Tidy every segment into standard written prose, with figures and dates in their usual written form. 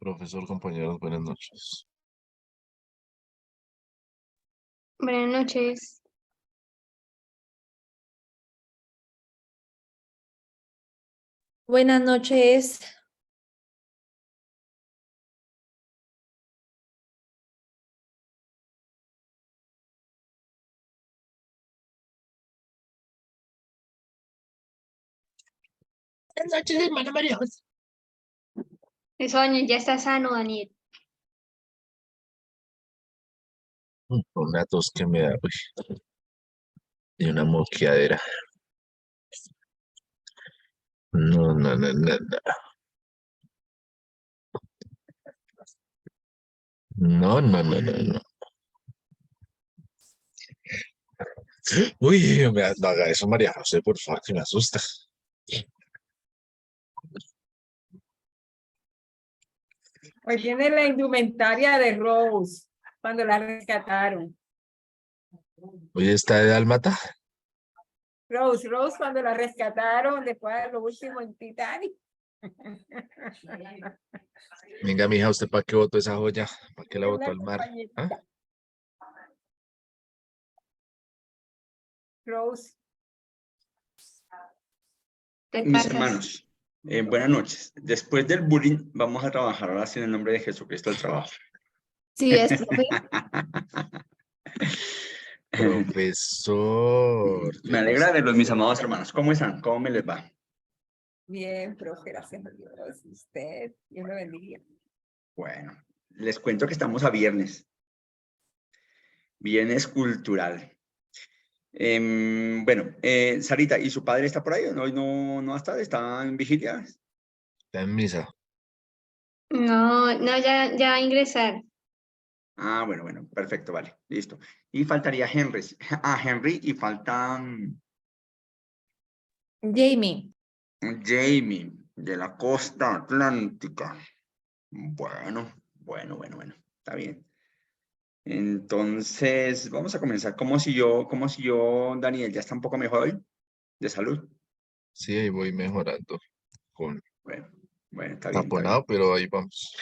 Profesor, compañeros, buenas noches. Buenas noches. Buenas noches. Buenas noches, hermana María José. Eso, ya está sano, Daniel. Una tos que me da, uy, y una moqueadera. No, no, no, no, no. No, no, no, no, no. Uy, no haga eso, María José, por favor, que me asusta. Hoy tiene la indumentaria de Rose, cuando la rescataron. Hoy está de dálmata. Rose cuando la rescataron después de lo último en Titanic. Venga, mija, ¿usted para qué botó esa joya? ¿Para qué la Es botó la al mar? compañerita. ¿Ah? Rose. Te Mis pasas. hermanos, buenas noches. Después del bullying, vamos a trabajar ahora sí en el nombre de Jesucristo el trabajo. Sí, es profe. Profesor. Me alegra de los mis amados hermanos. ¿Cómo están? ¿Cómo me les va? Bien, profe, gracias a Dios. Usted, Dios lo bendiga. Bueno, les cuento que estamos a viernes. Viernes cultural. Bueno, Sarita, ¿y su padre está por ahí? ¿Hoy no va a estar? ¿Está en vigilia? Está en misa. No, ya va a ingresar. Ah, bueno, perfecto, vale, listo. Y faltaría Henry. Ah, Henry y falta Jamie. Jamie de la costa atlántica. Bueno, está bien. Entonces, vamos a comenzar. ¿Cómo siguió Daniel? ¿Ya está un poco mejor hoy de salud? Sí, ahí voy mejorando. Con Bueno, está bien. taponado, pero ahí vamos.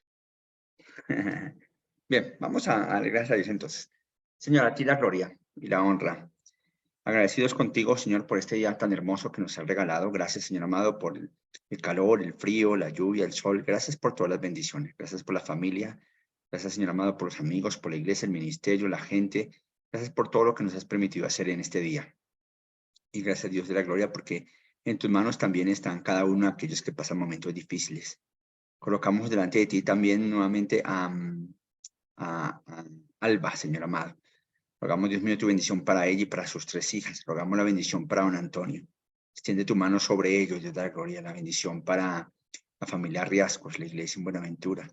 Bien, vamos a darle gracias a Dios entonces. Señor, a ti la gloria y la honra. Agradecidos contigo, Señor, por este día tan hermoso que nos has regalado. Gracias, Señor amado, por el calor, el frío, la lluvia, el sol. Gracias por todas las bendiciones. Gracias por la familia. Gracias, Señor amado, por los amigos, por la iglesia, el ministerio, la gente. Gracias por todo lo que nos has permitido hacer en este día. Y gracias, Dios de la gloria, porque en tus manos también están cada uno de aquellos que pasan momentos difíciles. Colocamos delante de ti también nuevamente a Alba, Señor amado. Rogamos, Dios mío, tu bendición para ella y para sus 3 hijas. Rogamos la bendición para don Antonio. Extiende tu mano sobre ellos, Dios de la gloria. La bendición para la familia Riascos, la iglesia en Buenaventura.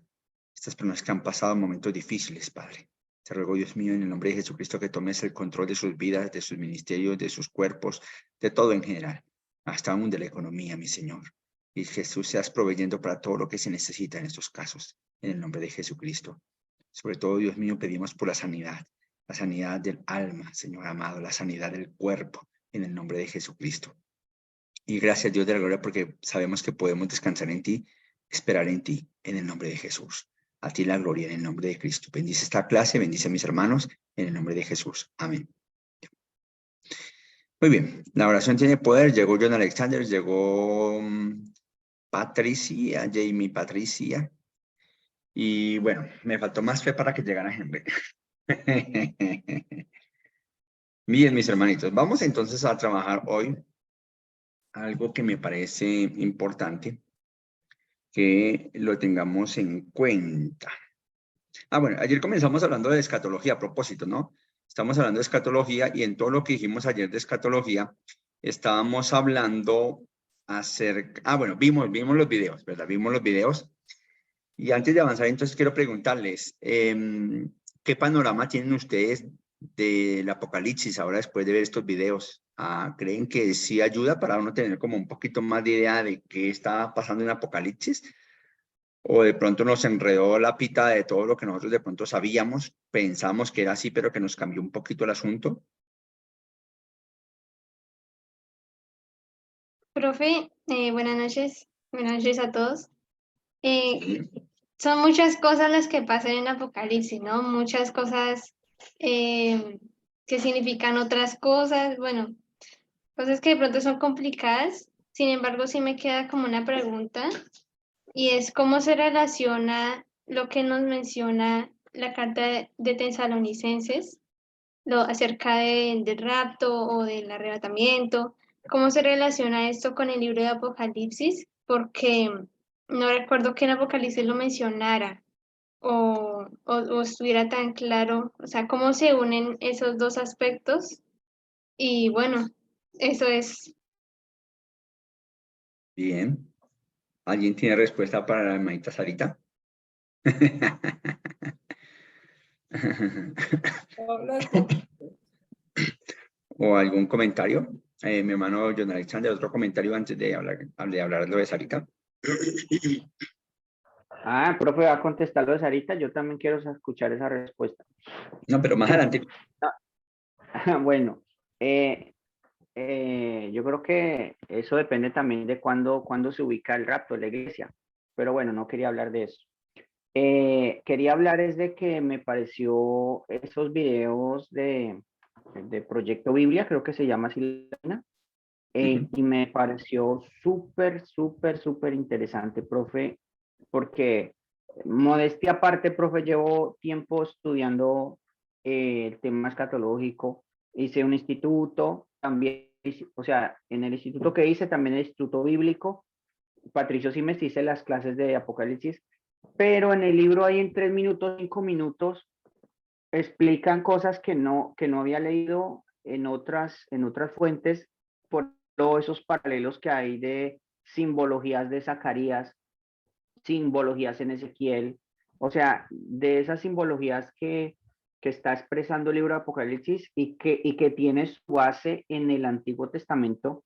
Estas personas que han pasado momentos difíciles, Padre. Te ruego, Dios mío, en el nombre de Jesucristo, que tomes el control de sus vidas, de sus ministerios, de sus cuerpos, de todo en general, hasta aún de la economía, mi Señor. Y Jesús seas proveyendo para todo lo que se necesita en estos casos, en el nombre de Jesucristo. Sobre todo, Dios mío, pedimos por la sanidad del alma, Señor amado, la sanidad del cuerpo, en el nombre de Jesucristo. Y gracias, Dios de la gloria, porque sabemos que podemos descansar en ti, esperar en ti, en el nombre de Jesús. A ti la gloria, en el nombre de Cristo. Bendice esta clase, bendice a mis hermanos, en el nombre de Jesús. Amén. Muy bien, la oración tiene poder. Llegó John Alexander, llegó Patricia, Jamie Patricia. Y bueno, me faltó más fe para que llegara Henry. Bien, mis hermanitos, vamos entonces a trabajar hoy algo que me parece importante que lo tengamos en cuenta. Bueno, ayer comenzamos hablando de escatología a propósito, ¿no? Estamos hablando de escatología y en todo lo que dijimos ayer de escatología, estábamos hablando acerca... bueno, vimos los videos, ¿verdad? Vimos los videos. Y antes de avanzar, entonces quiero preguntarles, ¿qué panorama tienen ustedes del Apocalipsis ahora después de ver estos videos? ¿Creen que sí ayuda para uno tener como un poquito más de idea de qué está pasando en Apocalipsis? ¿O de pronto nos enredó la pita de todo lo que nosotros de pronto sabíamos, pensamos que era así, pero que nos cambió un poquito el asunto? Profe, buenas noches. Buenas noches a todos. Sí. son muchas cosas las que pasan en Apocalipsis, ¿no? Muchas cosas que significan otras cosas, bueno, cosas que de pronto son complicadas. Sin embargo, sí me queda como una pregunta y es cómo se relaciona lo que nos menciona la carta de Tesalonicenses, acerca del rapto o del arrebatamiento, cómo se relaciona esto con el libro de Apocalipsis, porque no recuerdo que en Apocalipsis lo mencionara o estuviera tan claro, o sea, cómo se unen esos dos aspectos. Y bueno, eso es. Bien. ¿Alguien tiene respuesta para la hermanita Sarita? ¿O algún comentario? Mi hermano John Alexander, otro comentario antes de hablar lo de Sarita. Profe, va a contestar lo de Sarita. Yo también quiero escuchar esa respuesta. No, pero más adelante. Bueno, yo creo que eso depende también de cuándo se ubica el rapto en la iglesia. Pero bueno, no quería hablar de eso. Quería hablar es de que me pareció esos videos de Proyecto Biblia, creo que se llama así, y me pareció súper interesante, profe, porque modestia aparte, profe, llevo tiempo estudiando el tema escatológico, hice un instituto, también, o sea, en el instituto que hice, también el instituto bíblico, Patricio sí me hice las clases de Apocalipsis, pero en el libro ahí en 3 minutos, 5 minutos, explican cosas que no había leído en otras fuentes, por todos esos paralelos que hay de simbologías de Zacarías, simbologías en Ezequiel, o sea, de esas simbologías que está expresando el libro de Apocalipsis y que tiene su base en el Antiguo Testamento,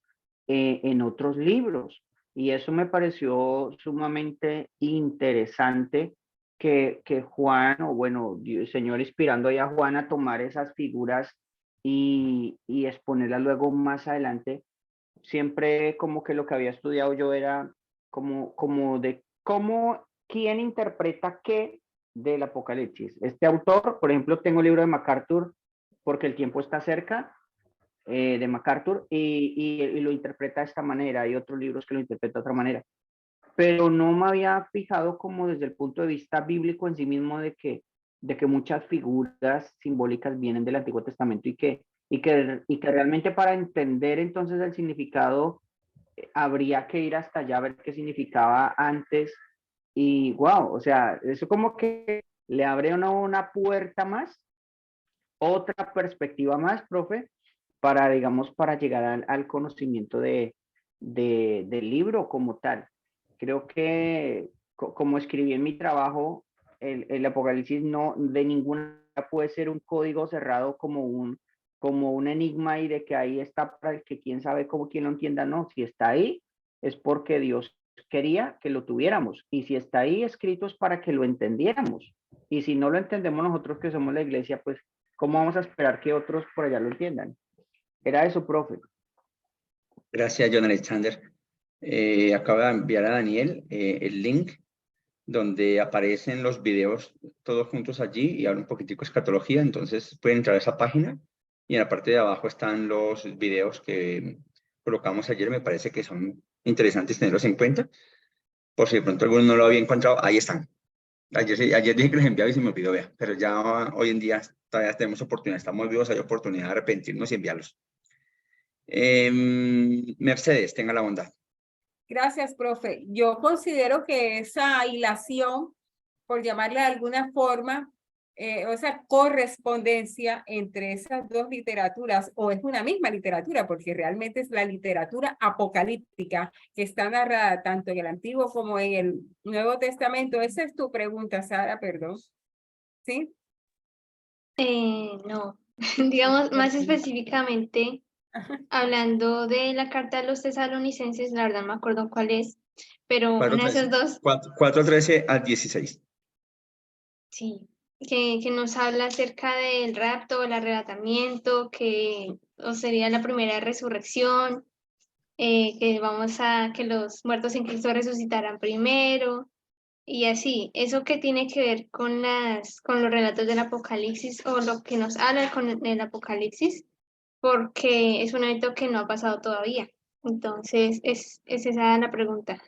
en otros libros. Y eso me pareció sumamente interesante que Juan, o bueno, el Señor inspirando ahí a Juan a tomar esas figuras y exponerlas luego más adelante. Siempre como que lo que había estudiado yo era como de quién interpreta qué del Apocalipsis. Este autor, por ejemplo, tengo el libro de MacArthur, Porque el tiempo está cerca, de MacArthur, y lo interpreta de esta manera. Hay otros libros que lo interpretan de otra manera. Pero no me había fijado como desde el punto de vista bíblico en sí mismo de que muchas figuras simbólicas vienen del Antiguo Testamento y que realmente para entender entonces el significado habría que ir hasta allá a ver qué significaba antes. Y wow, o sea, eso como que le abre una puerta más, otra perspectiva más, profe, para, digamos, para llegar al conocimiento del libro como tal. Creo que, como escribí en mi trabajo, el Apocalipsis no de ninguna manera puede ser un código cerrado como un enigma y de que ahí está para el que quién sabe cómo quien lo entienda. No, si está ahí es porque Dios quería que lo tuviéramos, y si está ahí escrito es para que lo entendiéramos, y si no lo entendemos nosotros que somos la iglesia, pues ¿cómo vamos a esperar que otros por allá lo entiendan? Era eso, profe. Gracias, John Alexander. Acabo de enviar a Daniel el link donde aparecen los videos todos juntos allí y habla un poquitico de escatología. Entonces pueden entrar a esa página y en la parte de abajo están los videos que colocamos ayer. Me parece que son interesantes tenerlos en cuenta. Por si de pronto alguno no lo había encontrado, ahí están. Ayer dije que les enviaba y se me olvidó, vea, pero ya hoy en día todavía tenemos oportunidad, estamos vivos, hay oportunidad de arrepentirnos y enviarlos. Mercedes, tenga la bondad. Gracias, profe. Yo considero que esa hilación, por llamarla de alguna forma, o esa correspondencia entre esas dos literaturas, o es una misma literatura, porque realmente es la literatura apocalíptica que está narrada tanto en el Antiguo como en el Nuevo Testamento. Esa es tu pregunta, Sara, perdón. ¿Sí? No, digamos más específicamente, hablando de la carta de los tesalonicenses, la verdad no me acuerdo cuál es, pero una de esas dos, 4:13 al 16. sí, que nos habla acerca del rapto, el arrebatamiento, que sería la primera resurrección, que los muertos en Cristo resucitarán primero, y así. ¿Eso qué tiene que ver con los relatos del Apocalipsis o lo que nos habla con el Apocalipsis? Porque es un evento que no ha pasado todavía. Entonces, es esa la pregunta.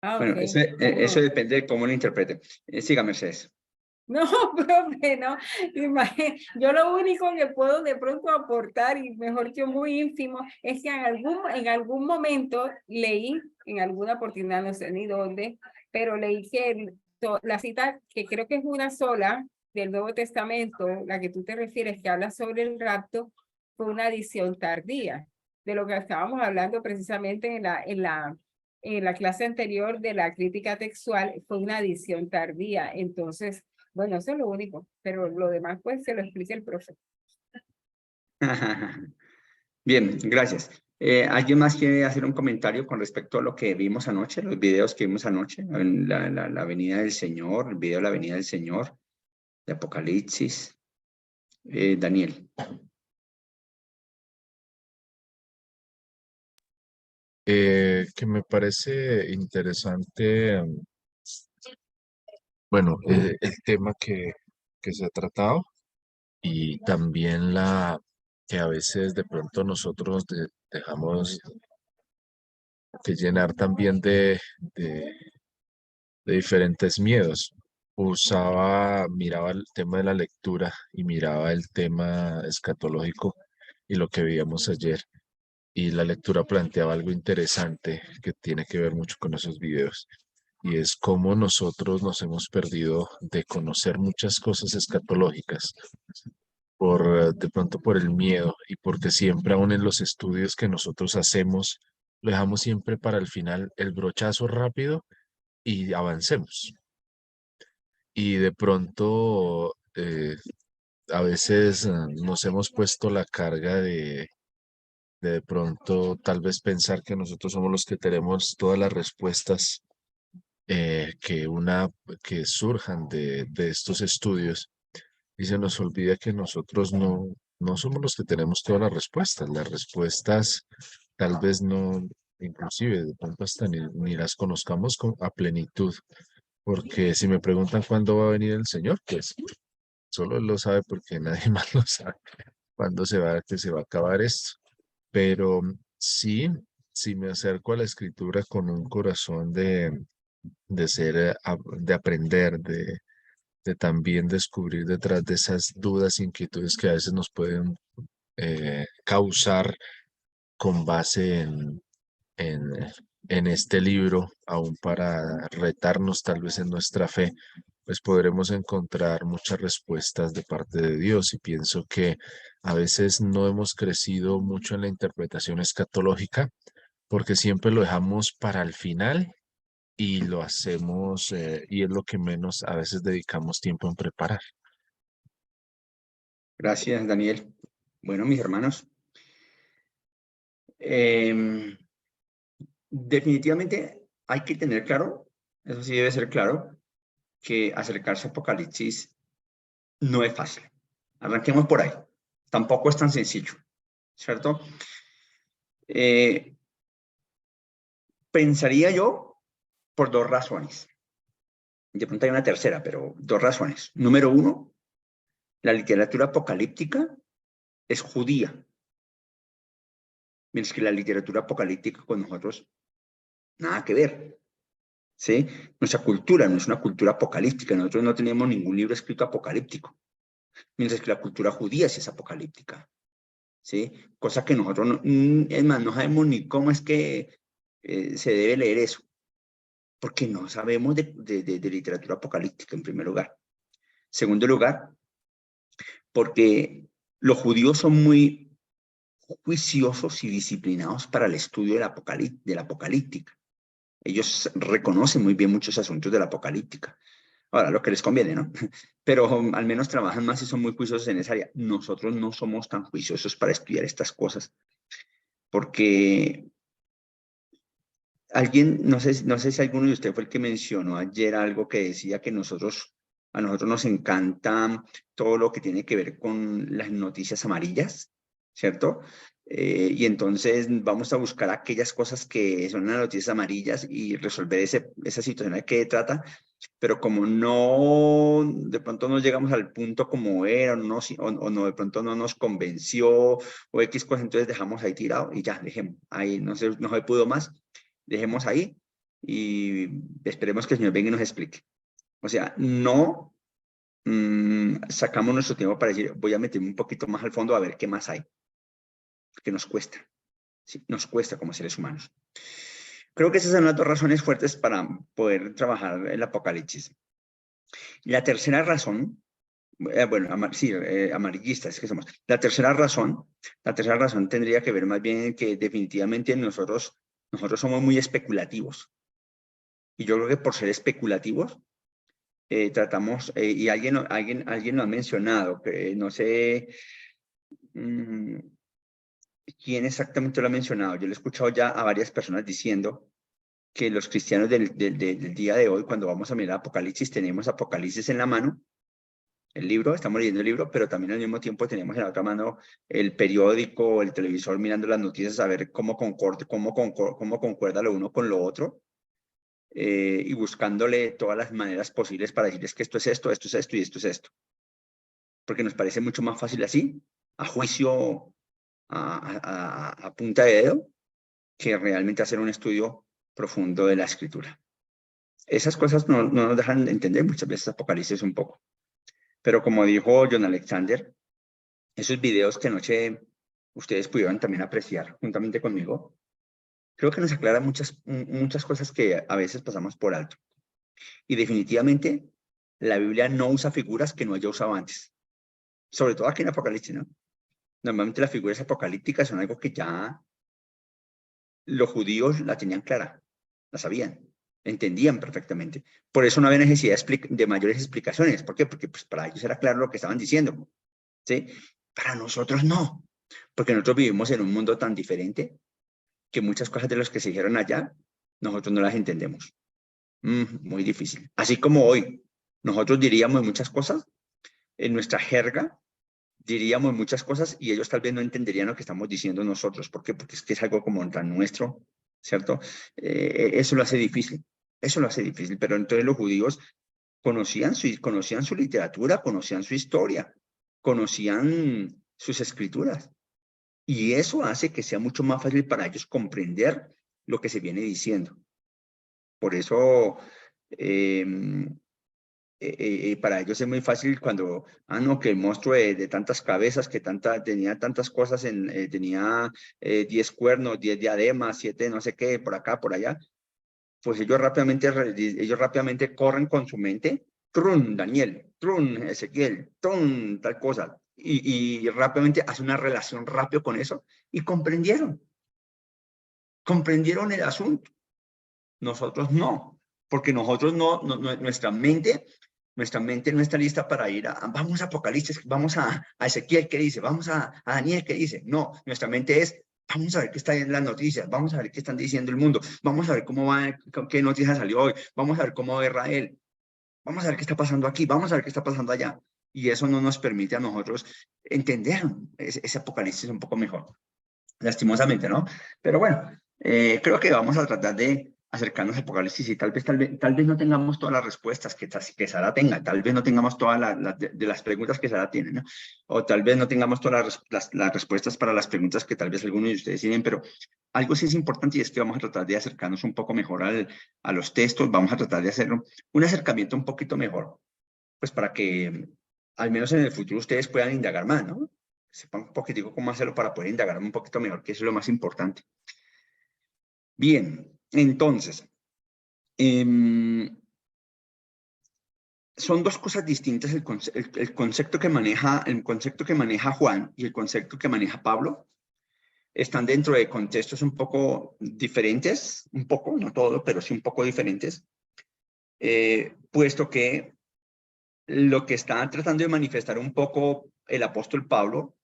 Ah, Bueno, ok. eso depende de cómo lo interprete. Siga, Mercedes. No, profe, no. Yo lo único que puedo de pronto aportar, y mejor que muy ínfimo, es que en algún momento leí, en alguna oportunidad, no sé ni dónde, pero leí que la cita, que creo que es una sola del Nuevo Testamento, la que tú te refieres, que habla sobre el rapto, fue una adición tardía, de lo que estábamos hablando precisamente en la clase anterior de la crítica textual, fue una adición tardía. Entonces, bueno, eso es lo único, pero lo demás pues se lo explica el profe. Bien, gracias. ¿Alguien más quiere hacer un comentario con respecto a lo que vimos anoche, los videos que vimos anoche? La venida del Señor, el video de la venida del Señor, de Apocalipsis. Daniel. Que me parece interesante, bueno, el tema que se ha tratado y también que a veces de pronto nosotros dejamos que llenar también de diferentes miedos. Miraba el tema de la lectura y miraba el tema escatológico y lo que veíamos ayer. Y la lectura planteaba algo interesante que tiene que ver mucho con esos videos. Y es cómo nosotros nos hemos perdido de conocer muchas cosas escatológicas de pronto por el miedo y porque siempre aún en los estudios que nosotros hacemos, lo dejamos siempre para el final, el brochazo rápido y avancemos. Y de pronto a veces nos hemos puesto la carga de pronto tal vez pensar que nosotros somos los que tenemos todas las respuestas que surjan de estos estudios y se nos olvida que nosotros no somos los que tenemos todas las respuestas tal vez no, inclusive de pronto hasta ni las conozcamos a plenitud, porque si me preguntan cuándo va a venir el Señor, pues solo Él lo sabe porque nadie más lo sabe cuándo que se va a acabar esto. Pero sí, si me acerco a la escritura con un corazón de ser, de aprender, de también descubrir detrás de esas dudas, inquietudes que a veces nos pueden causar con base en, en este libro, aún para retarnos tal vez en nuestra fe, pues podremos encontrar muchas respuestas de parte de Dios. Y pienso que a veces no hemos crecido mucho en la interpretación escatológica porque siempre lo dejamos para el final y lo hacemos, y es lo que menos a veces dedicamos tiempo en preparar. Gracias, Daniel. Bueno, mis hermanos. Definitivamente hay que tener claro, eso sí debe ser claro, que acercarse a Apocalipsis no es fácil. Arranquemos por ahí. Tampoco es tan sencillo, ¿cierto? Pensaría yo por dos razones. De pronto hay una tercera, pero dos razones. Número uno, la literatura apocalíptica es judía, mientras que la literatura apocalíptica con nosotros nada que ver. ¿Sí? Nuestra cultura no es una cultura apocalíptica. Nosotros no tenemos ningún libro escrito apocalíptico, mientras que la cultura judía sí es apocalíptica. ¿Sí? Cosa que nosotros, es más, no sabemos ni cómo es que se debe leer eso, porque no sabemos de literatura apocalíptica en primer lugar. Segundo lugar, porque los judíos son muy juiciosos y disciplinados para el estudio de la apocalíptica. Ellos reconocen muy bien muchos asuntos de la apocalíptica. Ahora, lo que les conviene, ¿no? Pero al menos trabajan más y son muy juiciosos en esa área. Nosotros no somos tan juiciosos para estudiar estas cosas, porque alguien, no sé si alguno de ustedes fue el que mencionó ayer algo que decía que a nosotros nos encanta todo lo que tiene que ver con las noticias amarillas. ¿cierto? Y entonces vamos a buscar aquellas cosas que son las noticias amarillas y resolver esa situación de qué trata, pero como no, de pronto no llegamos al punto como era, o no, de pronto no nos convenció, o X cosa, entonces dejamos ahí tirado y ya, dejemos, ahí no se pudo más, dejemos ahí y esperemos que el Señor venga y nos explique. O sea, no sacamos nuestro tiempo para decir, voy a meterme un poquito más al fondo a ver qué más hay, porque nos cuesta, ¿sí? Nos cuesta como seres humanos. Creo que esas son las dos razones fuertes para poder trabajar el Apocalipsis. La tercera razón, amarillista es que somos. La tercera razón tendría que ver más bien que definitivamente nosotros somos muy especulativos. Y yo creo que por ser especulativos, tratamos, y alguien lo ha mencionado, que no sé quién exactamente lo ha mencionado. Yo lo he escuchado ya a varias personas diciendo que los cristianos del día de hoy, cuando vamos a mirar Apocalipsis, tenemos Apocalipsis en la mano, el libro, estamos leyendo el libro, pero también al mismo tiempo tenemos en la otra mano el periódico, el televisor, mirando las noticias, a ver cómo concuerda lo uno con lo otro, y buscándole todas las maneras posibles para decirles que esto es esto, esto es esto y esto es esto. Porque nos parece mucho más fácil así, a juicio, a punta de dedo, que realmente hacer un estudio profundo de la escritura. Esas cosas no nos dejan de entender muchas veces Apocalipsis un poco. Pero como dijo John Alexander, esos videos que anoche ustedes pudieron también apreciar juntamente conmigo, creo que nos aclaran muchas cosas que a veces pasamos por alto. Y definitivamente la Biblia no usa figuras que no haya usado antes. Sobre todo aquí en Apocalipsis, ¿no? Normalmente las figuras apocalípticas son algo que ya los judíos la tenían clara, la sabían, entendían perfectamente. Por eso no había necesidad de mayores explicaciones. ¿Por qué? Porque pues, para ellos era claro lo que estaban diciendo, ¿sí? Para nosotros no, porque nosotros vivimos en un mundo tan diferente que muchas cosas de las que se dijeron allá, nosotros no las entendemos. Muy difícil. Así como hoy, nosotros diríamos muchas cosas, en nuestra jerga, diríamos muchas cosas y ellos tal vez no entenderían lo que estamos diciendo nosotros. ¿Por qué? Porque es que es algo como tan nuestro, ¿cierto? Eso lo hace difícil, pero entonces los judíos conocían su literatura, conocían su historia, conocían sus escrituras. Y eso hace que sea mucho más fácil para ellos comprender lo que se viene diciendo. Por eso, para ellos es muy fácil cuando, no, que el monstruo de tantas cabezas, que tenía tantas cosas, tenía 10 cuernos, 10 diademas, 7 no sé qué, por acá, por allá, pues ellos rápidamente corren con su mente, trun, Daniel, trun, Ezequiel, trun, tal cosa, y rápidamente hace una relación rápido con eso, y comprendieron el asunto. Nosotros no, porque nosotros nuestra mente no está lista para ir vamos a Apocalipsis, vamos a Ezequiel, ¿qué dice? Vamos a Daniel, ¿qué dice? No, nuestra mente es, vamos a ver qué está en las noticias, vamos a ver qué están diciendo el mundo, vamos a ver cómo va, qué noticia salió hoy, vamos a ver cómo va Israel, vamos a ver qué está pasando aquí, vamos a ver qué está pasando allá. Y eso no nos permite a nosotros entender ese Apocalipsis un poco mejor, lastimosamente, ¿no? Pero bueno, creo que vamos a tratar de acercarnos a Apocalipsis y tal vez no tengamos todas las respuestas que Sara tenga, tal vez no tengamos todas las preguntas que Sara tiene, ¿no? O tal vez no tengamos todas las respuestas para las preguntas que tal vez algunos de ustedes tienen, pero algo sí es importante y es que vamos a tratar de acercarnos un poco mejor a los textos, vamos a tratar de hacer un acercamiento un poquito mejor, pues para que al menos en el futuro ustedes puedan indagar más, ¿no? Sepan un poquitico cómo hacerlo para poder indagar un poquito mejor, que eso es lo más importante. Bien, entonces, son dos cosas distintas el concepto que maneja Juan y el concepto que maneja Pablo. Están dentro de contextos un poco diferentes, un poco, no todo, pero sí un poco diferentes, puesto que lo que está tratando de manifestar un poco el apóstol Pablo,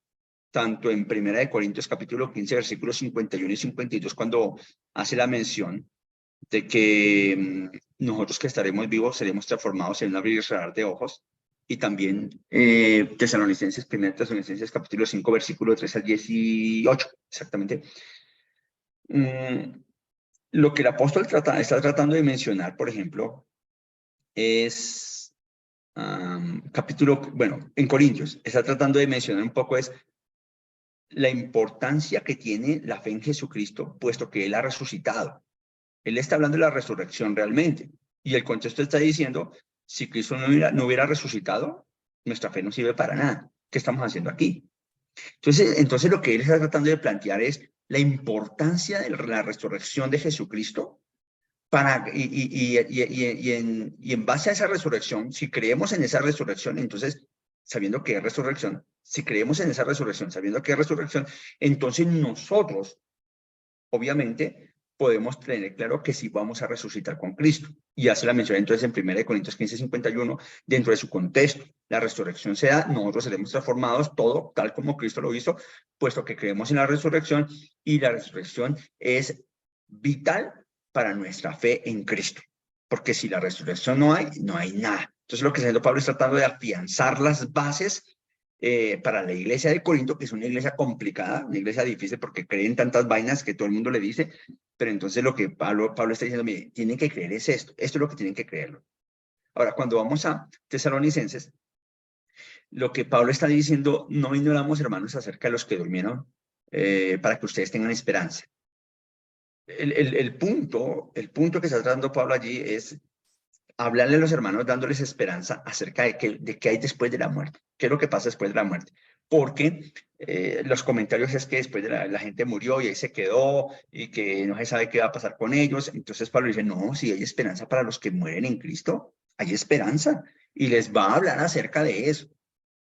tanto en 1 Corintios capítulo 15, versículos 51 y 52, cuando hace la mención de que nosotros que estaremos vivos seremos transformados en un abrir y cerrar de ojos, y también Tesalonicenses, 1 Tesalonicenses capítulo 5, versículo 3 al 18, exactamente. Lo que el apóstol está tratando de mencionar, por ejemplo, es en Corintios, está tratando de mencionar un poco es la importancia que tiene la fe en Jesucristo, puesto que Él ha resucitado. Él está hablando de la resurrección realmente. Y el contexto está diciendo, si Cristo no hubiera resucitado, nuestra fe no sirve para nada. ¿Qué estamos haciendo aquí? Entonces lo que Él está tratando de plantear es la importancia de la resurrección de Jesucristo y en base a esa resurrección, si creemos en esa resurrección, entonces, sabiendo que es resurrección, si creemos en esa resurrección, sabiendo que es resurrección, entonces nosotros, obviamente, podemos tener claro que sí vamos a resucitar con Cristo. Y hace la mención entonces en 1 Corintios 15, 51, dentro de su contexto. La resurrección se da, nosotros seremos transformados, todo tal como Cristo lo hizo, puesto que creemos en la resurrección, y la resurrección es vital para nuestra fe en Cristo. Porque si la resurrección no hay nada. Entonces lo que está haciendo Pablo es tratando de afianzar las bases para la iglesia de Corinto, que es una iglesia complicada, una iglesia difícil porque creen tantas vainas que todo el mundo le dice, pero entonces lo que Pablo está diciendo, mire, tienen que creer es esto es lo que tienen que creerlo. Ahora, cuando vamos a Tesalonicenses, lo que Pablo está diciendo, no ignoramos, hermanos, acerca de los que durmieron, para que ustedes tengan esperanza. El punto que está tratando Pablo allí es hablarle a los hermanos, dándoles esperanza acerca de qué hay después de la muerte. ¿Qué es lo que pasa después de la muerte? Porque los comentarios es que después de la gente murió y ahí se quedó y que no se sabe qué va a pasar con ellos. Entonces Pablo dice, no, si hay esperanza para los que mueren en Cristo, hay esperanza. Y les va a hablar acerca de eso.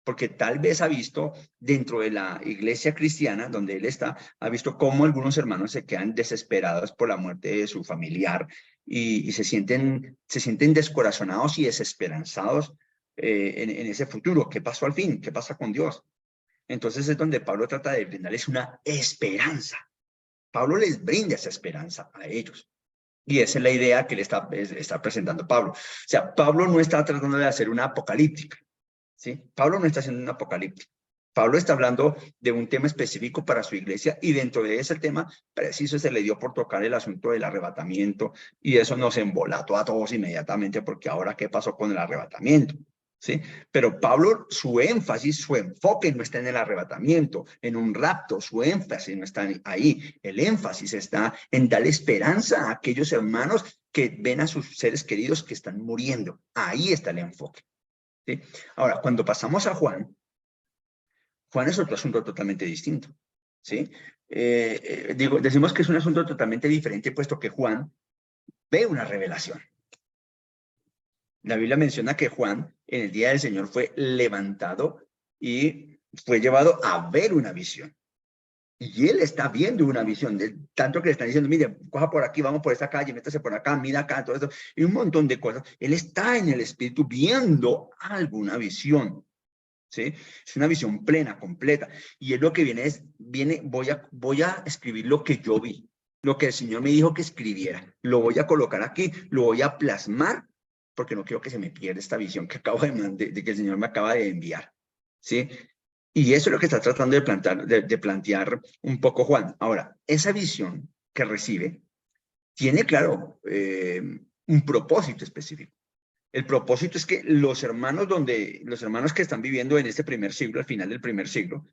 Porque tal vez ha visto dentro de la iglesia cristiana, donde él está, ha visto cómo algunos hermanos se quedan desesperados por la muerte de su familiar y se sienten descorazonados y desesperanzados en ese futuro. ¿Qué pasó al fin? ¿Qué pasa con Dios? Entonces es donde Pablo trata de brindarles una esperanza. Pablo les brinda esa esperanza a ellos. Y esa es la idea que le está presentando Pablo. O sea, Pablo no está tratando de hacer una apocalíptica. ¿Sí? Pablo no está haciendo un apocalipsis. Pablo está hablando de un tema específico para su iglesia y dentro de ese tema preciso se le dio por tocar el asunto del arrebatamiento y eso nos embolató a todos inmediatamente porque ahora ¿qué pasó con el arrebatamiento? ¿Sí? Pero Pablo, su énfasis, su enfoque no está en el arrebatamiento, en un rapto, su énfasis no está ahí. El énfasis está en dar esperanza a aquellos hermanos que ven a sus seres queridos que están muriendo. Ahí está el enfoque. ¿Sí? Ahora, cuando pasamos a Juan es otro asunto totalmente distinto. ¿Sí? Decimos que es un asunto totalmente diferente, puesto que Juan ve una revelación. La Biblia menciona que Juan, en el día del Señor, fue levantado y fue llevado a ver una visión. Y él está viendo una visión, tanto que le están diciendo, mire, coja por aquí, vamos por esta calle, métase por acá, mira acá, todo esto, y un montón de cosas. Él está en el espíritu viendo alguna visión, ¿sí? Es una visión plena, completa. Y él lo que voy a escribir lo que yo vi, lo que el Señor me dijo que escribiera. Lo voy a colocar aquí, lo voy a plasmar, porque no quiero que se me pierda esta visión que acabo de que el Señor me acaba de enviar, ¿sí? Y eso es lo que está tratando de plantear un poco Juan. Ahora, esa visión que recibe tiene, claro, un propósito específico. El propósito es que los hermanos que están viviendo en este primer siglo, al final del primer siglo,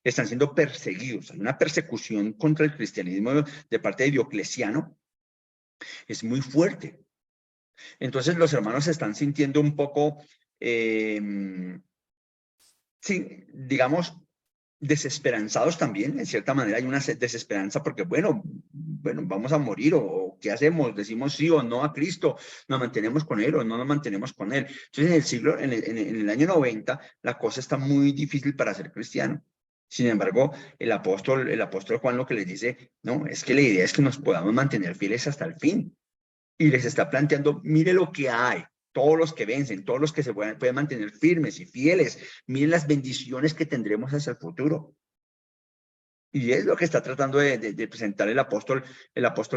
están siendo perseguidos. Hay una persecución contra el cristianismo de parte de Diocleciano. Es muy fuerte. Entonces los hermanos se están sintiendo un poco... sí, digamos, desesperanzados también, en cierta manera hay una desesperanza porque, bueno, vamos a morir o ¿qué hacemos? Decimos sí o no a Cristo, nos mantenemos con Él o no nos mantenemos con Él. Entonces en el año 90, la cosa está muy difícil para ser cristiano. Sin embargo, el apóstol Juan lo que les dice, no, es que la idea es que nos podamos mantener fieles hasta el fin. Y les está planteando, mire lo que hay. Todos los que vencen, todos los que se pueden mantener firmes y fieles, miren las bendiciones que tendremos hacia el futuro. Y es lo que está tratando de presentar el apóstol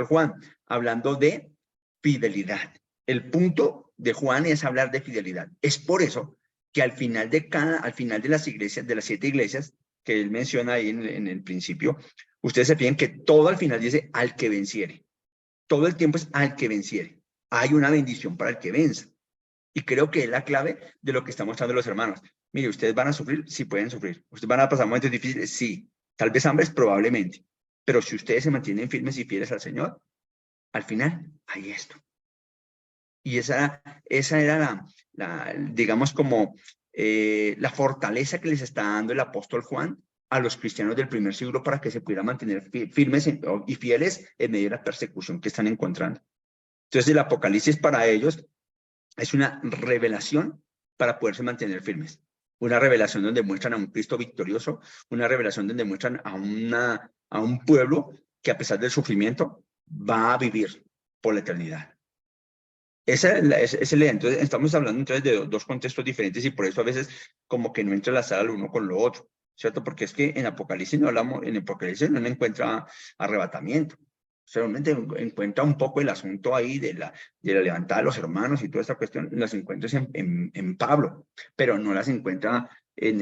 Juan, hablando de fidelidad. El punto de Juan es hablar de fidelidad. Es por eso que al final de las iglesias, de las 7 iglesias que él menciona ahí en el principio, ustedes se fijan que todo al final dice al que venciere. Todo el tiempo es al que venciere. Hay una bendición para el que venza. Y creo que es la clave de lo que están mostrando los hermanos. Mire, ustedes van a sufrir, sí pueden sufrir. Ustedes van a pasar momentos difíciles, sí. Tal vez hambres, probablemente. Pero si ustedes se mantienen firmes y fieles al Señor, al final hay esto. Y esa era digamos, como la fortaleza que les está dando el apóstol Juan a los cristianos del primer siglo para que se pudieran mantener firmes y fieles en medio de la persecución que están encontrando. Entonces, el Apocalipsis para ellos es una revelación para poderse mantener firmes. Una revelación donde muestran a un Cristo victorioso, una revelación donde muestran a un pueblo que a pesar del sufrimiento va a vivir por la eternidad. Esa es la idea. Entonces, estamos hablando entonces de dos contextos diferentes y por eso a veces como que no entrelazar el uno con lo otro, ¿cierto? Porque es que en Apocalipsis no encuentra arrebatamiento. Solamente encuentra un poco el asunto ahí de la levantada de los hermanos y toda esta cuestión, las encuentras en Pablo, pero no las encuentra en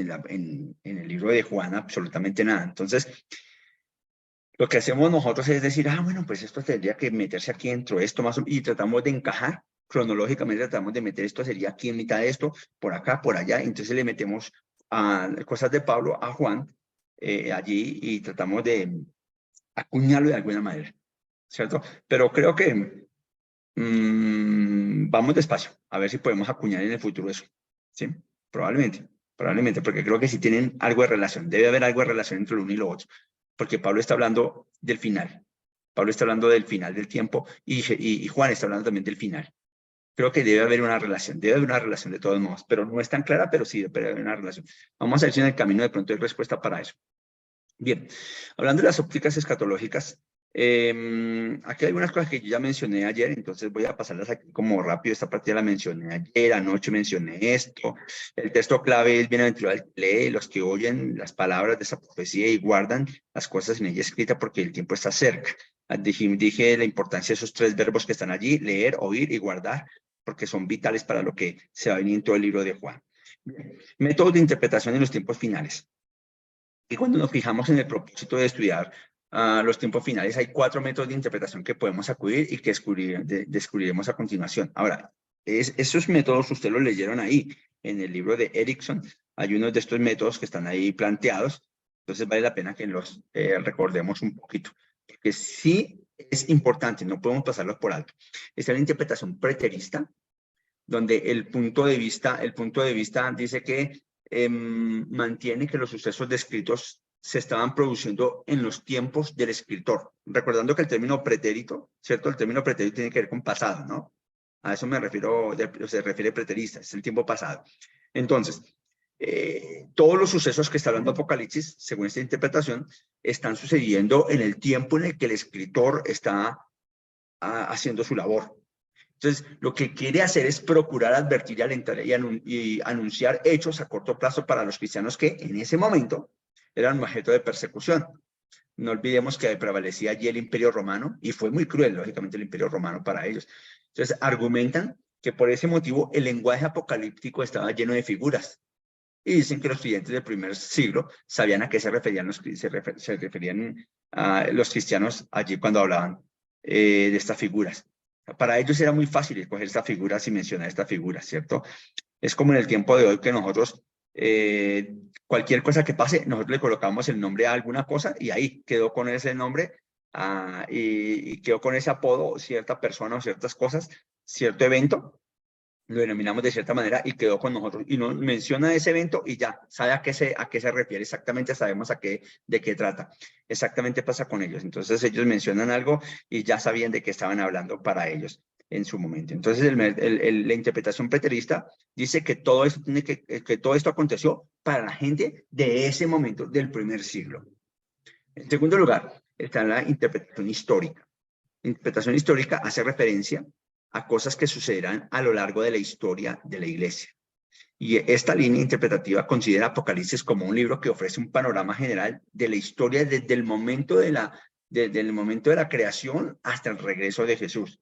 el libro de Juan absolutamente nada. Entonces, lo que hacemos nosotros es decir, bueno, pues esto tendría que meterse aquí dentro de esto más y tratamos de encajar cronológicamente, tratamos de meter esto, sería aquí en mitad de esto, por acá, por allá, entonces le metemos a cosas de Pablo a Juan allí y tratamos de acuñarlo de alguna manera, ¿cierto? Pero creo que vamos despacio, a ver si podemos acuñar en el futuro eso, ¿sí? Probablemente, porque creo que sí tienen algo de relación, debe haber algo de relación entre lo uno y lo otro, porque Pablo está hablando del final, Pablo está hablando del final del tiempo y Juan está hablando también del final. Creo que debe haber una relación de todos modos, pero no es tan clara, pero sí debe haber una relación. Vamos a ver si en el camino de pronto hay respuesta para eso. Bien, hablando de las ópticas escatológicas, aquí hay algunas cosas que yo ya mencioné ayer, entonces voy a pasarlas aquí como rápido. Esta parte ya la mencioné ayer, anoche mencioné esto. El texto clave es bienaventurado el que lee, los que oyen las palabras de esa profecía y guardan las cosas en ella escritas porque el tiempo está cerca. Dije la importancia de esos 3 verbos que están allí, leer, oír y guardar, porque son vitales para lo que se va a venir en todo el libro de Juan. Bien. Métodos de interpretación en los tiempos finales. Y cuando nos fijamos en el propósito de estudiar los tiempos finales, hay 4 métodos de interpretación que podemos acudir y que descubriremos a continuación. Ahora, esos métodos ustedes los leyeron ahí en el libro de Erickson. Hay unos de estos métodos que están ahí planteados, entonces vale la pena que los recordemos un poquito, porque sí es importante, no podemos pasarlos por alto. Está la interpretación preterista, donde el punto de vista dice que mantiene que los sucesos descritos se estaban produciendo en los tiempos del escritor. Recordando que el término pretérito, ¿cierto? El término pretérito tiene que ver con pasado, ¿no? A eso me refiero, se refiere preterista, es el tiempo pasado. Entonces, todos los sucesos que está hablando Apocalipsis, según esta interpretación, están sucediendo en el tiempo en el que el escritor está haciendo su labor. Entonces, lo que quiere hacer es procurar advertir y alentar y anunciar hechos a corto plazo para los cristianos que en ese momento eran objeto de persecución. No olvidemos que prevalecía allí el Imperio Romano y fue muy cruel, lógicamente, el Imperio Romano para ellos. Entonces, argumentan que por ese motivo el lenguaje apocalíptico estaba lleno de figuras. Y dicen que los creyentes del primer siglo sabían a qué se referían los cristianos allí cuando hablaban de estas figuras. Para ellos era muy fácil escoger estas figuras y mencionar estas figuras, ¿cierto? Es como en el tiempo de hoy que nosotros, cualquier cosa que pase, nosotros le colocamos el nombre a alguna cosa y ahí quedó con ese nombre y quedó con ese apodo cierta persona o ciertas cosas, cierto evento, lo denominamos de cierta manera y quedó con nosotros. Y nos menciona ese evento y ya, sabe a qué se refiere, exactamente sabemos de qué trata. Exactamente pasa con ellos. Entonces ellos mencionan algo y ya sabían de qué estaban hablando para ellos en su momento. Entonces la interpretación preterista dice que todo esto que todo esto aconteció para la gente de ese momento, del primer siglo. En segundo lugar, está la interpretación histórica. La interpretación histórica hace referencia a cosas que sucederán a lo largo de la historia de la iglesia. Y esta línea interpretativa considera Apocalipsis como un libro que ofrece un panorama general de la historia desde el momento de la creación hasta el regreso de Jesús.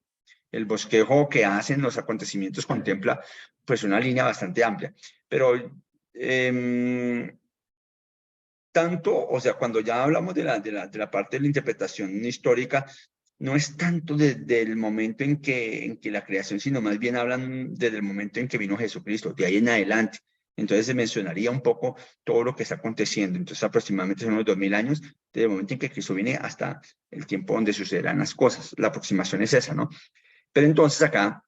El bosquejo que hacen los acontecimientos contempla pues una línea bastante amplia. Pero tanto, o sea, cuando ya hablamos de la parte de la interpretación histórica, no es tanto desde el momento en que la creación, sino más bien hablan desde el momento en que vino Jesucristo, de ahí en adelante. Entonces se mencionaría un poco todo lo que está aconteciendo. Entonces aproximadamente son unos 2000 años, desde el momento en que Cristo viene hasta el tiempo donde sucederán las cosas. La aproximación es esa, ¿no? Pero entonces acá,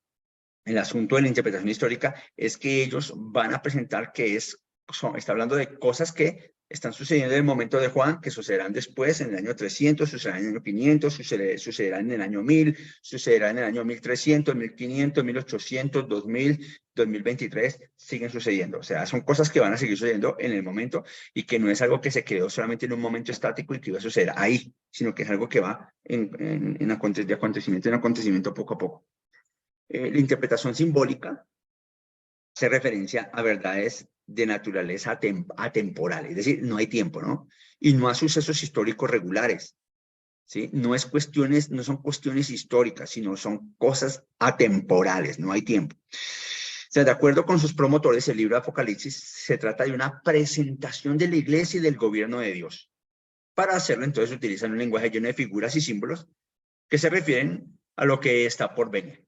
el asunto de la interpretación histórica es que ellos van a presentar que está hablando de cosas que están sucediendo en el momento de Juan, que sucederán después, en el año 300, sucederán en el año 500, sucederán en el año 1000, sucederán en el año 1300, 1500, 1800, 2000, 2023, siguen sucediendo. O sea, son cosas que van a seguir sucediendo en el momento y que no es algo que se quedó solamente en un momento estático y que iba a suceder ahí, sino que es algo que va de acontecimiento en acontecimiento poco a poco. La interpretación simbólica hace referencia a verdades de naturaleza atemporal, es decir, no hay tiempo, ¿no? Y no a sucesos históricos regulares, ¿sí? No son cuestiones históricas, sino son cosas atemporales, no hay tiempo. O sea, de acuerdo con sus promotores, el libro de Apocalipsis se trata de una presentación de la iglesia y del gobierno de Dios. Para hacerlo, entonces, utilizan un lenguaje lleno de figuras y símbolos que se refieren a lo que está por venir.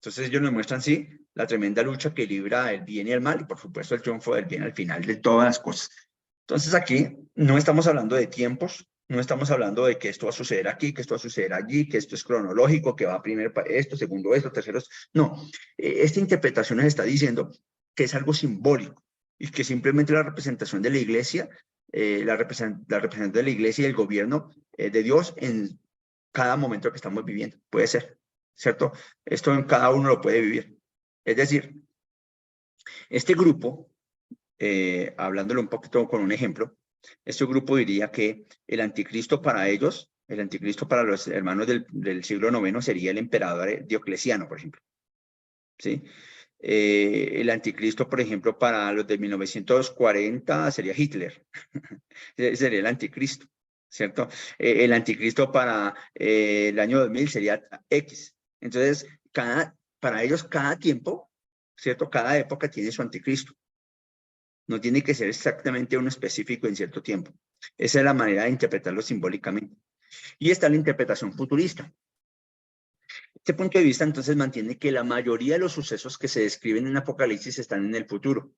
Entonces ellos nos muestran, sí, la tremenda lucha que libra el bien y el mal, y por supuesto el triunfo del bien al final de todas las cosas. Entonces aquí no estamos hablando de tiempos, no estamos hablando de que esto va a suceder aquí, que esto va a suceder allí, que esto es cronológico, que va primero esto, segundo esto, tercero esto. No, esta interpretación nos está diciendo que es algo simbólico y que simplemente la representación de la iglesia, la representación de la iglesia y el gobierno de Dios en cada momento que estamos viviendo. Puede ser, ¿cierto? Esto en cada uno lo puede vivir. Es decir, este grupo, hablándolo un poquito con un ejemplo, este grupo diría que el anticristo para ellos, el anticristo para los hermanos del siglo IX sería el emperador Diocleciano, por ejemplo. ¿Sí? El anticristo, por ejemplo, para los de 1940 sería Hitler. Sería el anticristo, ¿cierto? El anticristo para el año 2000 sería X. Entonces, para ellos cada tiempo, ¿cierto? Cada época tiene su anticristo. No tiene que ser exactamente uno específico en cierto tiempo. Esa es la manera de interpretarlo simbólicamente. Y está la interpretación futurista. Este punto de vista entonces mantiene que la mayoría de los sucesos que se describen en Apocalipsis están en el futuro.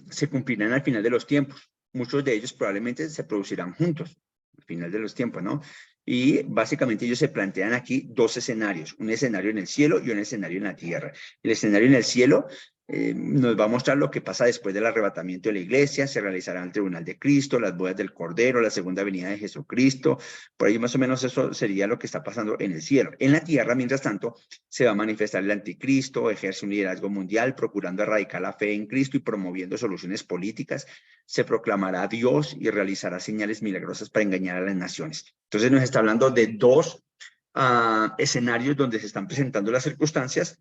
Se cumplirán al final de los tiempos. Muchos de ellos probablemente se producirán juntos al final de los tiempos, ¿no? Y básicamente ellos se plantean aquí dos escenarios, un escenario en el cielo y un escenario en la tierra. El escenario en el cielo nos va a mostrar lo que pasa después del arrebatamiento de la iglesia, se realizará el tribunal de Cristo, las bodas del Cordero, la segunda venida de Jesucristo, por ahí más o menos eso sería lo que está pasando en el cielo. En la tierra, mientras tanto, se va a manifestar el anticristo, ejerce un liderazgo mundial, procurando erradicar la fe en Cristo y promoviendo soluciones políticas, se proclamará Dios y realizará señales milagrosas para engañar a las naciones. Entonces nos está hablando de dos escenarios donde se están presentando las circunstancias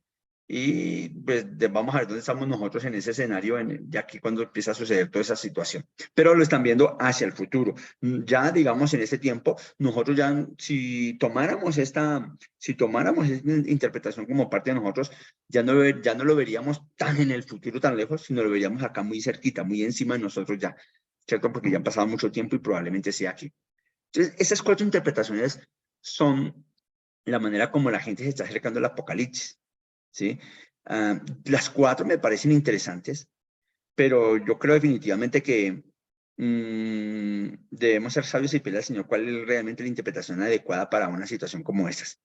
y pues vamos a ver dónde estamos nosotros en ese escenario, ya aquí cuando empieza a suceder toda esa situación. Pero lo están viendo hacia el futuro. Ya, digamos, en ese tiempo, nosotros ya, si tomáramos esta interpretación como parte de nosotros, ya no lo veríamos tan en el futuro, tan lejos, sino lo veríamos acá muy cerquita, muy encima de nosotros ya, ¿cierto? Porque ya han pasado mucho tiempo y probablemente sea aquí. Entonces, esas cuatro interpretaciones son la manera como la gente se está acercando al Apocalipsis, ¿sí? Las cuatro me parecen interesantes, pero yo creo definitivamente que debemos ser sabios y pedirle al Señor cuál es realmente la interpretación adecuada para una situación como estas.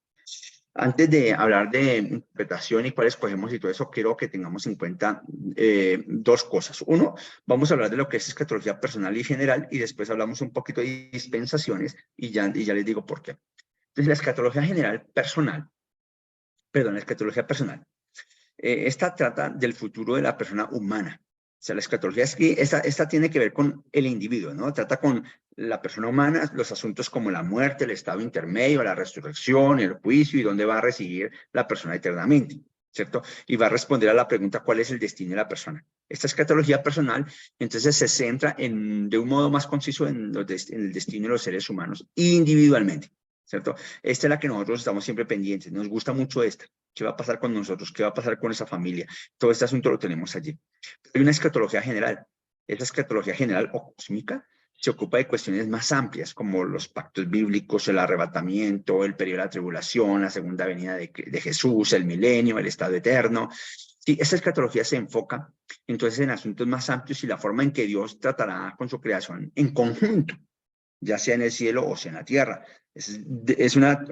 Antes de hablar de interpretación y cuál escogemos y todo eso, quiero que tengamos en cuenta dos cosas. Uno, vamos a hablar de lo que es escatología personal y general, y después hablamos un poquito de dispensaciones, y ya les digo por qué. Entonces, la escatología personal, esta trata del futuro de la persona humana. O sea, la escatología es que esta tiene que ver con el individuo, ¿no? Trata con la persona humana, los asuntos como la muerte, el estado intermedio, la resurrección, el juicio y dónde va a residir la persona eternamente, ¿cierto? Y va a responder a la pregunta, ¿cuál es el destino de la persona? Esta escatología personal, entonces, se centra de un modo más conciso en el destino de los seres humanos individualmente, ¿cierto? Esta es la que nosotros estamos siempre pendientes, nos gusta mucho esta. ¿Qué va a pasar con nosotros? ¿Qué va a pasar con esa familia? Todo este asunto lo tenemos allí. Hay una escatología general. Esa escatología general o cósmica se ocupa de cuestiones más amplias, como los pactos bíblicos, el arrebatamiento, el periodo de la tribulación, la segunda venida de Jesús, el milenio, el estado eterno. Sí, esa escatología se enfoca entonces en asuntos más amplios y la forma en que Dios tratará con su creación en conjunto, ya sea en el cielo o sea en la tierra. Es una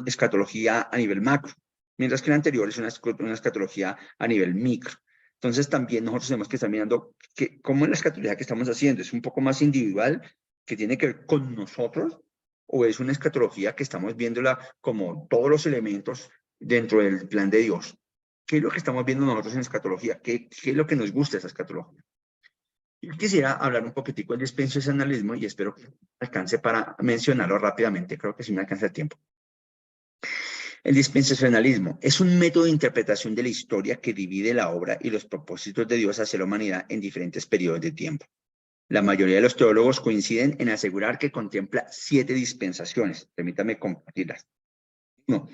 escatología a nivel macro, mientras que la anterior es una escatología a nivel micro. Entonces también nosotros tenemos que estar mirando cómo es la escatología que estamos haciendo. ¿Es un poco más individual, que tiene que ver con nosotros? ¿O es una escatología que estamos viéndola como todos los elementos dentro del plan de Dios? ¿Qué es lo que estamos viendo nosotros en escatología? ¿Qué es lo que nos gusta de esa escatología? Yo quisiera hablar un poquitico del dispensacionalismo y espero que alcance para mencionarlo rápidamente. Creo que sí me alcanza el tiempo. El dispensacionalismo es un método de interpretación de la historia que divide la obra y los propósitos de Dios hacia la humanidad en diferentes periodos de tiempo. La mayoría de los teólogos coinciden en asegurar que contempla 7 dispensaciones. Permítame compartirlas. 1.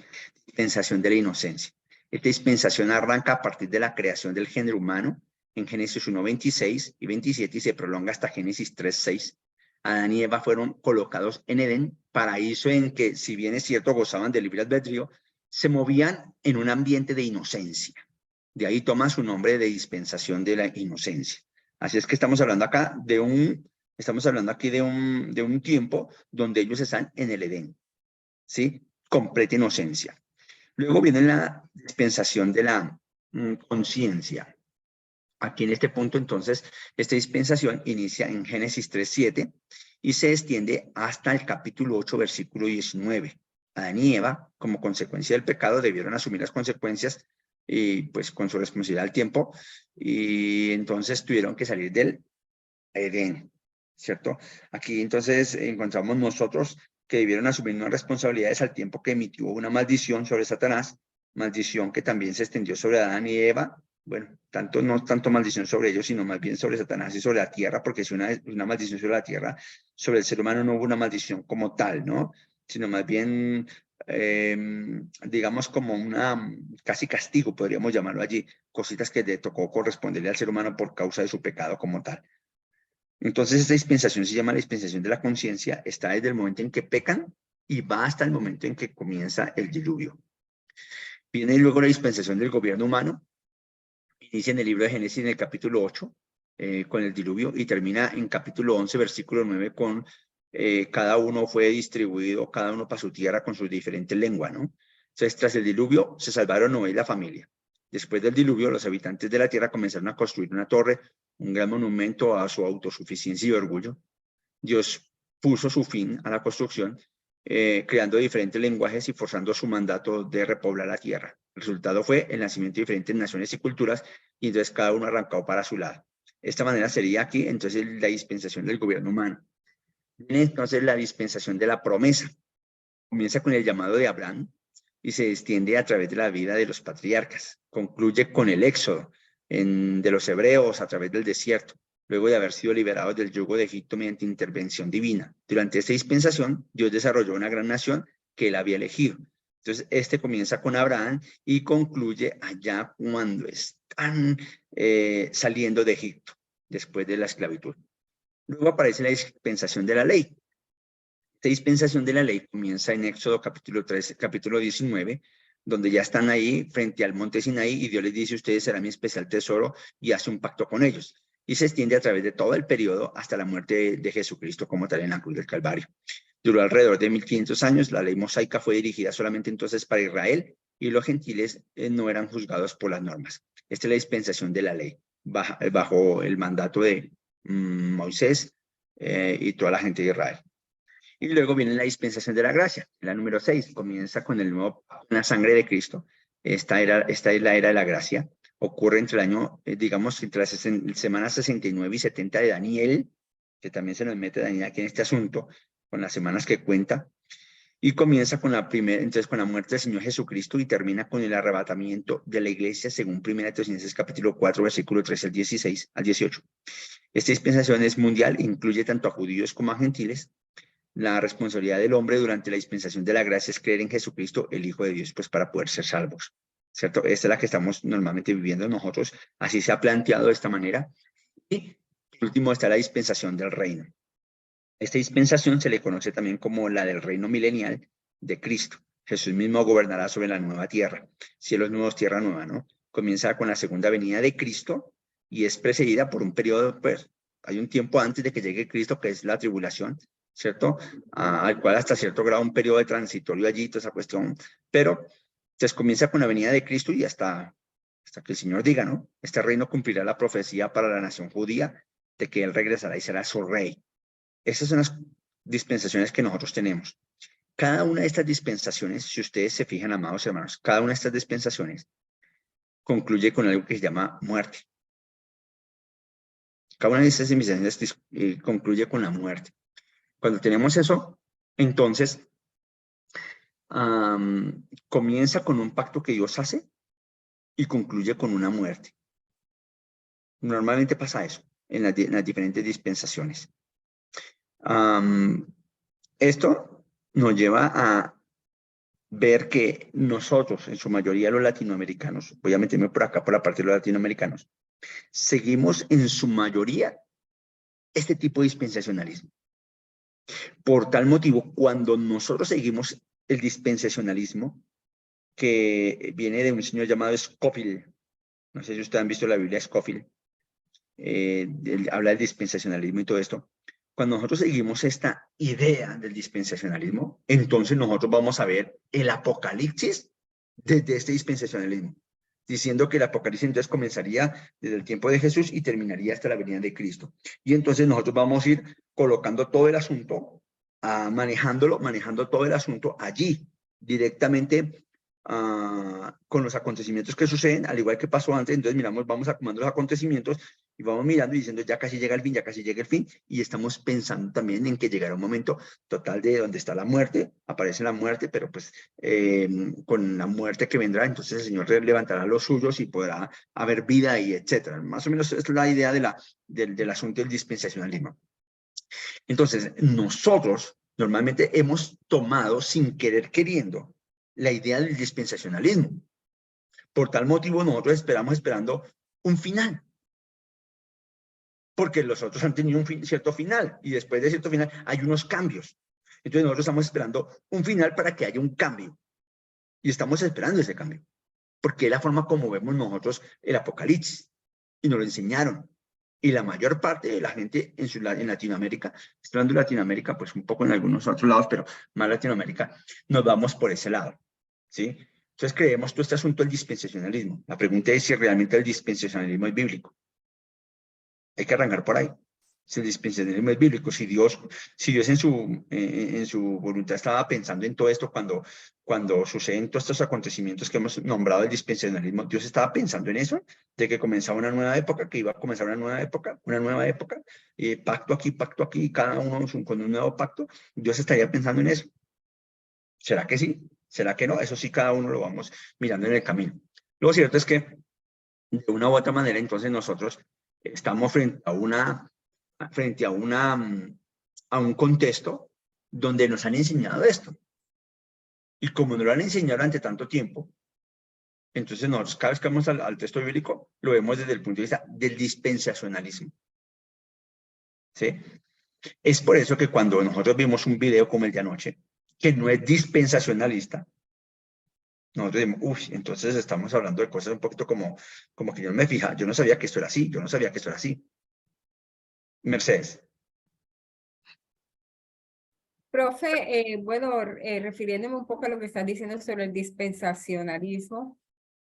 Dispensación de la inocencia. Esta dispensación arranca a partir de la creación del género humano en Génesis 1, 26 y 27 y se prolonga hasta Génesis 3, 6. Adán y Eva fueron colocados en Edén, paraíso en que, si bien es cierto, gozaban de libre albedrío, se movían en un ambiente de inocencia. De ahí toma su nombre de dispensación de la inocencia. Así es que estamos hablando acá de un tiempo donde ellos están en el Edén, ¿sí? Completa inocencia. Luego viene la dispensación de la conciencia. Aquí en este punto, entonces, esta dispensación inicia en Génesis 3:7 y se extiende hasta el capítulo 8, versículo 19. Adán y Eva, como consecuencia del pecado, debieron asumir las consecuencias y pues con su responsabilidad al tiempo, y entonces tuvieron que salir del Edén, ¿cierto? Aquí entonces encontramos nosotros que debieron asumir unas responsabilidades al tiempo que emitió una maldición sobre Satanás, maldición que también se extendió sobre Adán y Eva. Bueno, no tanto maldición sobre ellos, sino más bien sobre Satanás y sobre la tierra, porque si una maldición sobre la tierra, sobre el ser humano no hubo una maldición como tal, ¿no? Sino más bien, digamos, como casi castigo, podríamos llamarlo allí, cositas que le tocó corresponderle al ser humano por causa de su pecado como tal. Entonces, esta dispensación se llama la dispensación de la conciencia, está desde el momento en que pecan y va hasta el momento en que comienza el diluvio. Viene luego la dispensación del gobierno humano, inicia en el libro de Génesis en el capítulo 8 con el diluvio y termina en capítulo 11, versículo 9 con cada uno fue distribuido, cada uno para su tierra con sus diferentes lenguas, ¿no? Entonces, tras el diluvio se salvaron Noé y la familia. Después del diluvio, los habitantes de la tierra comenzaron a construir una torre, un gran monumento a su autosuficiencia y orgullo. Dios puso su fin a la construcción, creando diferentes lenguajes y forzando su mandato de repoblar la tierra. El resultado fue el nacimiento de diferentes naciones y culturas, y entonces cada uno arrancó para su lado. De esta manera sería aquí entonces la dispensación del gobierno humano. Viene entonces la dispensación de la promesa. Comienza con el llamado de Abraham y se extiende a través de la vida de los patriarcas. Concluye con el éxodo de los hebreos a través del desierto, luego de haber sido liberados del yugo de Egipto mediante intervención divina. Durante esta dispensación, Dios desarrolló una gran nación que él había elegido. Entonces, comienza con Abraham y concluye allá cuando están saliendo de Egipto, después de la esclavitud. Luego aparece la dispensación de la ley. Esta dispensación de la ley comienza en Éxodo capítulo 13, capítulo 19, donde ya están ahí frente al monte Sinaí y Dios les dice: ustedes serán mi especial tesoro, y hace un pacto con ellos. Y se extiende a través de todo el periodo hasta la muerte de Jesucristo como tal en la cruz del Calvario. Duró alrededor de 1500 años. La ley mosaica fue dirigida solamente entonces para Israel y los gentiles no eran juzgados por las normas. Esta es la dispensación de la ley bajo el mandato de Moisés y toda la gente de Israel. Y luego viene la dispensación de la gracia, la número 6, comienza con el nuevo, la sangre de Cristo. Esta es la era de la gracia. Ocurre entre el año, digamos, entre las semanas 69 y 70 de Daniel, que también se nos mete Daniel aquí en este asunto, con las semanas que cuenta, y comienza con la muerte del Señor Jesucristo y termina con el arrebatamiento de la iglesia, según 1 Tesalonicenses capítulo 4, versículo 13 al 18. Esta dispensación es mundial, incluye tanto a judíos como a gentiles. La responsabilidad del hombre durante la dispensación de la gracia es creer en Jesucristo, el Hijo de Dios, pues para poder ser salvos. ¿cierto? Esta es la que estamos normalmente viviendo nosotros, así se ha planteado de esta manera. Y por último está la dispensación del reino. Esta dispensación se le conoce también como la del reino milenial de Cristo. Jesús mismo gobernará sobre la nueva tierra, cielos nuevos, tierra nueva, ¿no? Comienza con la segunda venida de Cristo y es precedida por un periodo, pues, hay un tiempo antes de que llegue Cristo, que es la tribulación, ¿cierto? Al cual hasta cierto grado un periodo de transitorio allí, toda esa cuestión, pero entonces comienza con la venida de Cristo y hasta que el Señor diga, ¿no? Este reino cumplirá la profecía para la nación judía de que Él regresará y será su rey. Esas son las dispensaciones que nosotros tenemos. Cada una de estas dispensaciones, si ustedes se fijan, amados hermanos, cada una de estas dispensaciones concluye con algo que se llama muerte. Cada una de estas dispensaciones concluye con la muerte. Cuando tenemos eso, entonces comienza con un pacto que Dios hace y concluye con una muerte. Normalmente pasa eso en las diferentes dispensaciones. Esto nos lleva a ver que nosotros, en su mayoría los latinoamericanos, voy a meterme por acá por la parte de los latinoamericanos, seguimos en su mayoría este tipo de dispensacionalismo. Por tal motivo, cuando nosotros seguimos el dispensacionalismo, que viene de un señor llamado Scofield, no sé si ustedes han visto la Biblia Scofield, habla del dispensacionalismo y todo esto. Cuando nosotros seguimos esta idea del dispensacionalismo, entonces nosotros vamos a ver el Apocalipsis desde este dispensacionalismo, diciendo que el Apocalipsis entonces comenzaría desde el tiempo de Jesús y terminaría hasta la venida de Cristo. Y entonces nosotros vamos a ir colocando todo el asunto, manejando todo el asunto allí, directamente con los acontecimientos que suceden, al igual que pasó antes. Entonces vamos acumulando los acontecimientos y vamos mirando y diciendo ya casi llega el fin, ya casi llega el fin, y estamos pensando también en que llegará un momento total de donde está la muerte, aparece la muerte, pero pues con la muerte que vendrá, entonces el Señor levantará los suyos y podrá haber vida y etcétera. Más o menos es la idea del asunto del dispensacionalismo. Entonces, nosotros normalmente hemos tomado sin querer queriendo la idea del dispensacionalismo. Por tal motivo, nosotros esperando un final. Porque los otros han tenido un cierto final y después de cierto final hay unos cambios. Entonces nosotros estamos esperando un final para que haya un cambio. Y estamos esperando ese cambio. Porque es la forma como vemos nosotros el Apocalipsis. Y nos lo enseñaron. Y la mayor parte de la gente en Latinoamérica, estoy hablando de Latinoamérica, pues un poco en algunos otros lados, pero más Latinoamérica, nos vamos por ese lado, ¿sí? Entonces creemos todo este asunto del dispensacionalismo. La pregunta es si realmente el dispensacionalismo es bíblico. Hay que arrancar por ahí. Si el dispensacionalismo es bíblico, si Dios en su voluntad estaba pensando en todo esto cuando suceden todos estos acontecimientos que hemos nombrado el dispensacionalismo, Dios estaba pensando en eso, de que comenzaba una nueva época, que iba a comenzar una nueva época, pacto aquí, cada uno con un nuevo pacto. Dios estaría pensando en eso. ¿Será que sí? ¿Será que no? Eso sí, cada uno lo vamos mirando en el camino. Lo cierto es que, de una u otra manera, entonces nosotros estamos frente a un contexto donde nos han enseñado esto. Y como nos lo han enseñado durante tanto tiempo, entonces nosotros cada vez que vamos al texto bíblico, lo vemos desde el punto de vista del dispensacionalismo. ¿Sí? Es por eso que cuando nosotros vimos un video como el de anoche, que no es dispensacionalista, nosotros decimos, uy, entonces estamos hablando de cosas un poquito como que yo no me fija, yo no sabía que esto era así, Mercedes. Profe, bueno, refiriéndome un poco a lo que estás diciendo sobre el dispensacionalismo,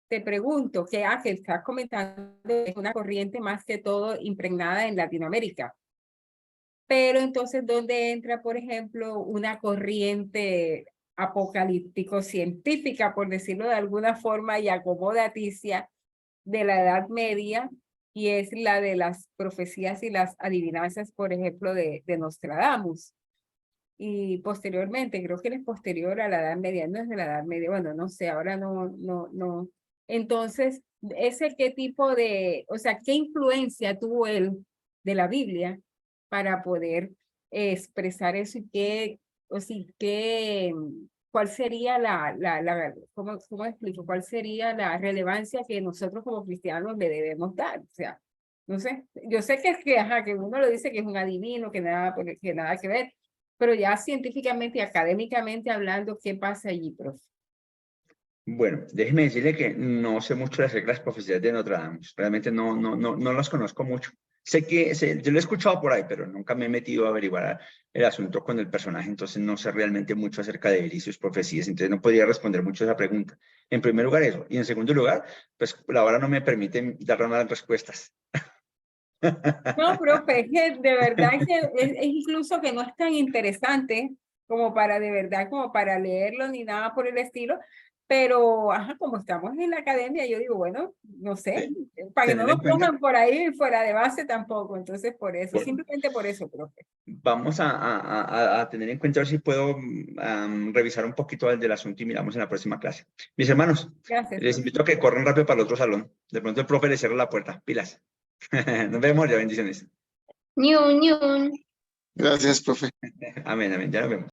te pregunto, que estás comentando es una corriente más que todo impregnada en Latinoamérica. Pero entonces, ¿dónde entra, por ejemplo, una corriente apocalíptico-científica, por decirlo de alguna forma, y acomodaticia de la Edad Media, y es la de las profecías y las adivinanzas, por ejemplo, de Nostradamus? Y posteriormente, creo que él es posterior a la Edad Media, no es de la Edad Media, bueno, no sé, ahora no. Entonces, ¿ese qué tipo de, o sea, qué influencia tuvo él de la Biblia para poder expresar eso y qué ¿cuál sería cómo explico? ¿Cuál sería la relevancia que nosotros como cristianos le debemos dar? O sea, no sé, yo sé que uno lo dice que es un adivino, que nada que ver, pero ya científicamente y académicamente hablando, ¿qué pasa allí, profe? Bueno, déjeme decirle que no sé mucho las reglas profesionales de Notre Dame. Realmente no las conozco mucho. Yo lo he escuchado por ahí, pero nunca me he metido a averiguar el asunto con el personaje, entonces no sé realmente mucho acerca de él y sus profecías, entonces no podría responder mucho a esa pregunta. En primer lugar eso, y en segundo lugar, pues la hora no me permite dar más respuestas. No, profe, es que de verdad es incluso que no es tan interesante como para de verdad, como para leerlo ni nada por el estilo, pero como estamos en la academia, yo digo, bueno, no sé, para que no Tener en nos cuenta, pongan por ahí fuera de base tampoco, entonces por eso, bueno, simplemente por eso, profe. vamos a tener en cuenta a ver si puedo revisar un poquito del asunto y miramos en la próxima clase. Mis hermanos, Gracias, les profe. invito a que corran rápido para el otro salón. De pronto el profe les cierra la puerta. Pilas. Nos vemos, ya bendiciones. Ñun, ñun. Gracias, profe. Amén, amén. Ya nos vemos.